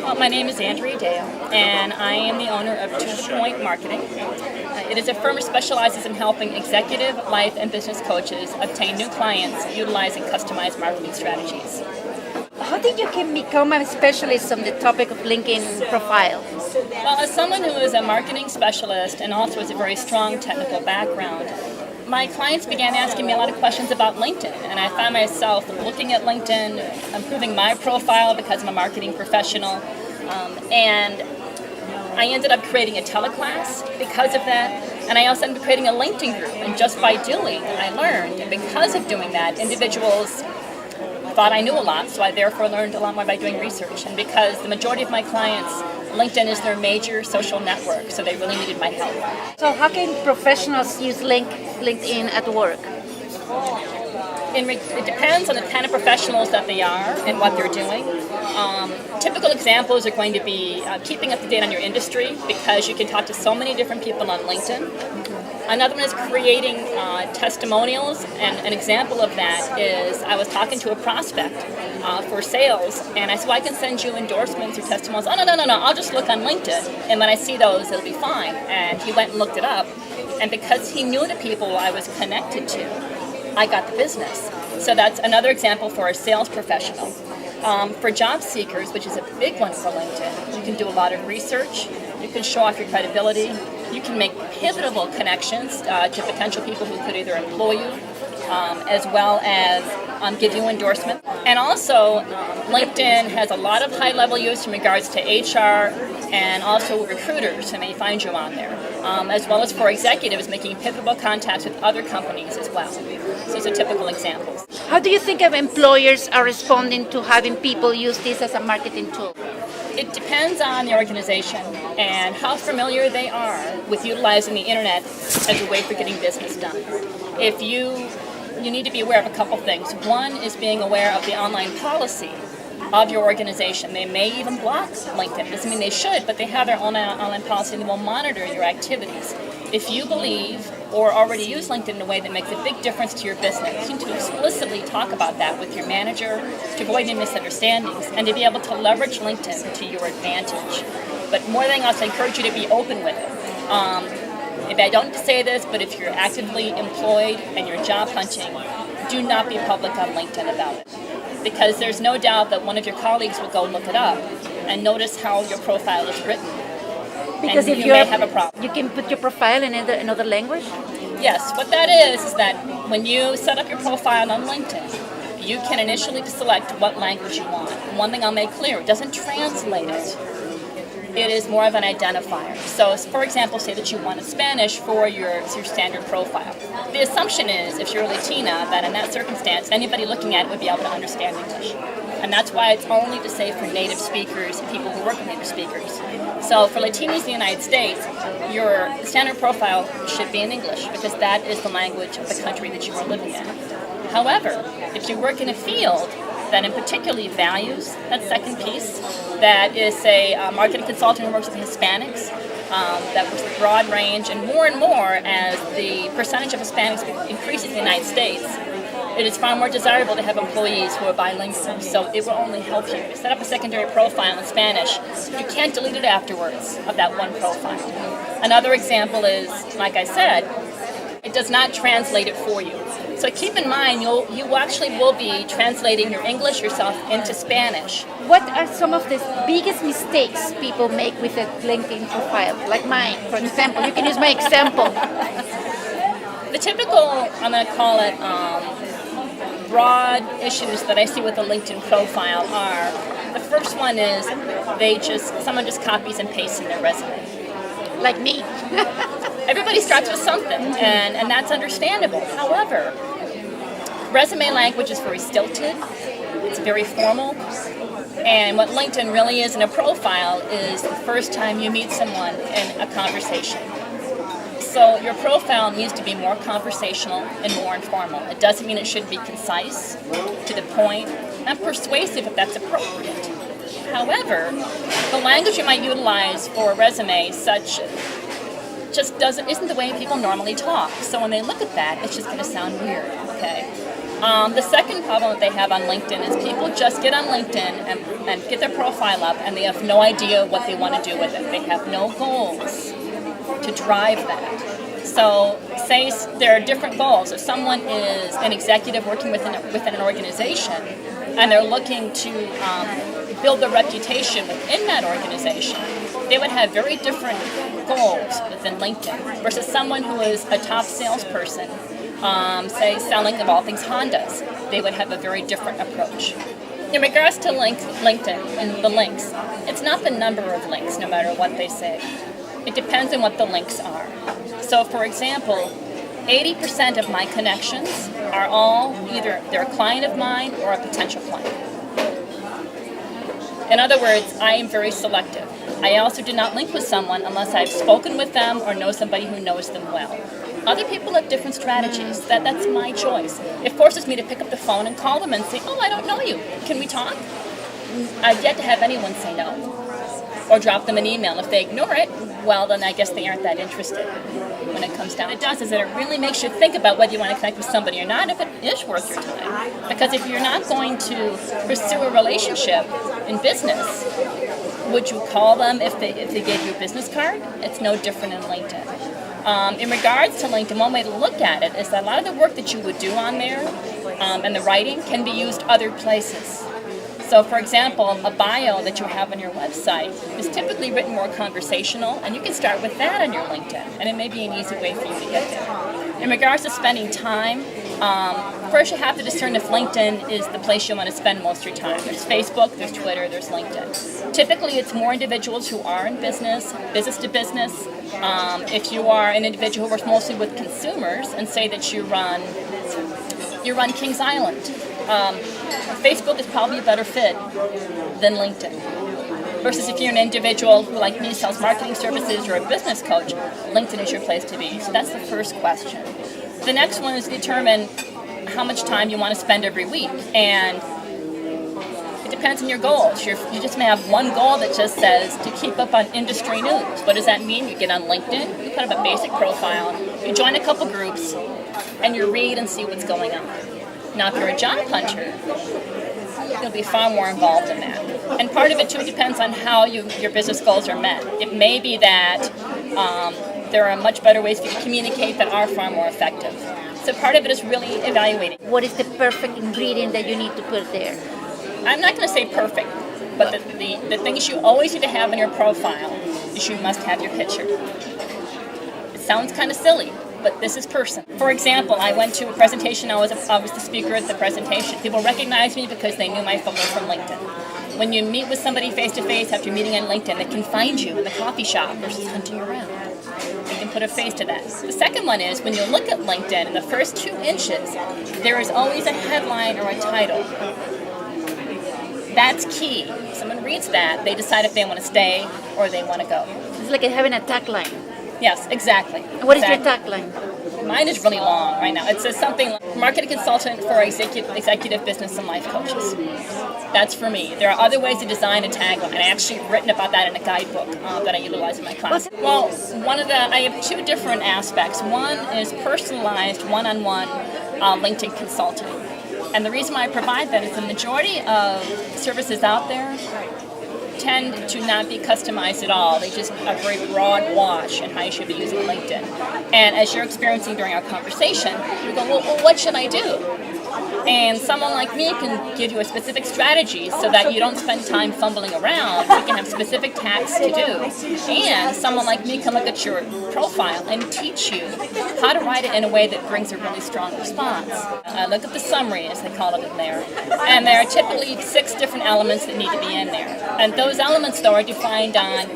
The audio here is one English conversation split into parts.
Well, my name is Andrea Dale, and I am the owner of To The Point Marketing. It is a firm that specializes in helping executive, life, and business coaches obtain new clients utilizing customized marketing strategies. How did you become a specialist on the topic of LinkedIn profile? Well, as someone who is a marketing specialist and also has a very strong technical background, my clients began asking me a lot of questions about LinkedIn, and I found myself looking at LinkedIn, improving my profile because I'm a marketing professional, and I ended up creating a teleclass because of that, and I also ended up creating a LinkedIn group, and just by doing, I learned, and because of doing that, individuals thought I knew a lot, so I therefore learned a lot more by doing research, and because the majority of my clients, LinkedIn is their major social network, so they really needed my help. So how can professionals use LinkedIn at work? It depends on the kind of professionals that they are and what they're doing. Typical examples are going to be keeping up to date on your industry because you can talk to so many different people on LinkedIn. Another one is creating testimonials, and an example of that is I was talking to a prospect for sales, and I said, well, I can send you endorsements or testimonials. Oh, no, I'll just look on LinkedIn, and when I see those, it'll be fine. And he went and looked it up, and because he knew the people I was connected to, I got the business. So that's another example for a sales professional. For job seekers, which is a big one for LinkedIn, you can do a lot of research, you can show off your credibility, you can make pivotable connections to potential people who could either employ you as well as give you endorsement. And also, LinkedIn has a lot of high-level use in regards to HR and also recruiters who may find you on there, as well as for executives making pivotable contacts with other companies as well. So those are typical examples. How do you think of employers are responding to having people use this as a marketing tool? It depends on the organization and how familiar they are with utilizing the internet as a way for getting business done. If you need to be aware of a couple things. One is being aware of the online policy of your organization. They may even block LinkedIn. It doesn't mean they should, but they have their own online policy and they will monitor your activities. If you believe or already use LinkedIn in a way that makes a big difference to your business, you need to explicitly talk about that with your manager to avoid any misunderstandings and to be able to leverage LinkedIn to your advantage. But more than anything else, I encourage you to be open with it. If I don't say this, but if you're actively employed and you're job hunting, do not be public on LinkedIn about it. Because there's no doubt that one of your colleagues will go look it up and notice how your profile is written. Because and if you may have a problem. You can put your profile in another language? Yes, what that is that when you set up your profile on LinkedIn, you can initially select what language you want. One thing I'll make clear, it doesn't translate it. It is more of an identifier. So, for example, say that you wanted Spanish for your standard profile. The assumption is, if you're Latina, that in that circumstance, anybody looking at it would be able to understand English. And that's why it's only to say for native speakers and people who work with native speakers. So for Latinos in the United States, your standard profile should be in English because that is the language of the country that you are living in. However, if you work in a field that in particularly values that second piece, that is, say, a marketing consultant who works with Hispanics, that works with broad range, and more as the percentage of Hispanics increases in the United States, it is far more desirable to have employees who are bilingual, so it will only help you. Set up a secondary profile in Spanish. You can't delete it afterwards of that one profile. Another example is, like I said, it does not translate it for you. So keep in mind, you actually will be translating your English yourself into Spanish. What are some of the biggest mistakes people make with a LinkedIn profile? Like mine, for example. You can use my example. The typical, I'm going to call it, broad issues that I see with a LinkedIn profile are, the first one is someone just copies and pastes in their resume. Like me. Everybody starts with something, and that's understandable. However, resume language is very stilted, it's very formal, and what LinkedIn really is in a profile is the first time you meet someone in a conversation. So your profile needs to be more conversational and more informal. It doesn't mean it should be concise, to the point, and persuasive if that's appropriate. However, the language you might utilize for a resume isn't the way people normally talk. So when they look at that, it's just going to sound weird. Okay. The second problem that they have on LinkedIn is people just get on LinkedIn and get their profile up, and they have no idea what they want to do with it. They have no goals to drive that. So say there are different goals. If someone is an executive working within an organization and they're looking to build a reputation within that organization, they would have very different goals within LinkedIn versus someone who is a top salesperson, say selling of all things Hondas. They would have a very different approach. In regards to LinkedIn and the links, it's not the number of links, no matter what they say. It depends on what the links are. So, for example, 80% of my connections are all either they're a client of mine or a potential client. In other words, I am very selective. I also do not link with someone unless I've spoken with them or know somebody who knows them well. Other people have different strategies. That's my choice. It forces me to pick up the phone and call them and say, oh, I don't know you. Can we talk? I've yet to have anyone say no. Or drop them an email. If they ignore it, well, then I guess they aren't that interested when it comes down. What it does is that it really makes you think about whether you want to connect with somebody or not, if it is worth your time. Because if you're not going to pursue a relationship in business, would you call them if they gave you a business card? It's no different in LinkedIn. In regards to LinkedIn, one way to look at it is that a lot of the work that you would do on there and the writing can be used other places. So, for example, a bio that you have on your website is typically written more conversational, and you can start with that on your LinkedIn, and it may be an easy way for you to get there. In regards to spending time, first you have to discern if LinkedIn is the place you want to spend most of your time. There's Facebook, there's Twitter, there's LinkedIn. Typically, it's more individuals who are in business to business. If you are an individual who works mostly with consumers and say that you run Kings Island, Facebook is probably a better fit than LinkedIn. Versus if you're an individual who, like me, sells marketing services or a business coach, LinkedIn is your place to be. So that's the first question. The next one is to determine how much time you want to spend every week. And it depends on your goals. You just may have one goal that just says to keep up on industry news. What does that mean? You get on LinkedIn, you put up a basic profile, you join a couple groups, and you read and see what's going on. Now, if you're a job hunter, you'll be far more involved in that. And part of it, too, depends on how your business goals are met. It may be that there are much better ways for you to communicate that are far more effective. So part of it is really evaluating. What is the perfect ingredient that you need to put there? I'm not going to say perfect, but the things you always need to have in your profile is you must have your picture. It sounds kind of silly, but this is person. For example, I went to a presentation. I was the speaker at the presentation. People recognized me because they knew my photo from LinkedIn. When you meet with somebody face-to-face after meeting on LinkedIn, they can find you in the coffee shop versus hunting around. You can put a face to that. The second one is when you look at LinkedIn, in the first 2 inches, there is always a headline or a title. That's key. If someone reads that, they decide if they want to stay or they want to go. It's like having a tagline. Yes, exactly. What is your tagline? Mine is really long right now. It says something like marketing consultant for executive business and life coaches. That's for me. There are other ways to design a tagline, and I actually have written about that in a guidebook that I utilize in my class. Well, I have 2 different aspects. One is personalized one-on-one LinkedIn consulting. And the reason why I provide that is the majority of services out there tend to not be customized at all. They just a very broad wash in how you should be using LinkedIn. And as you're experiencing during our conversation, you go, well, what should I do? And someone like me can give you a specific strategy so that you don't spend time fumbling around. We can have specific tasks to do. And someone like me can look at your profile and teach you how to write it in a way that brings a really strong response. Look at the summary, as they call it in there. And there are typically 6 different elements that need to be in there. And those elements, though, are defined on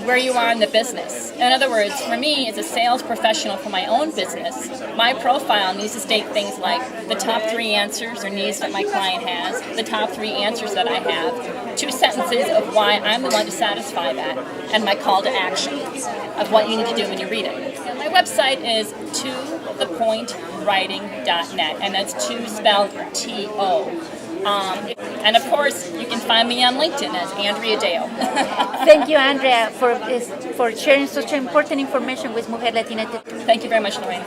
where you are in the business. In other words, for me, as a sales professional for my own business, my profile needs to state things like the top 3 answers or needs that my client has, the top 3 answers that I have, 2 sentences of why I'm the one to satisfy that, and my call to action of what you need to do when you read it. And my website is tothepointwriting.net, and that's 2 spelled T-O. And of course, you can find me on LinkedIn as Andrea Dale. Thank you, Andrea, for sharing such important information with Mujer Latina. Thank you very much, Lorena.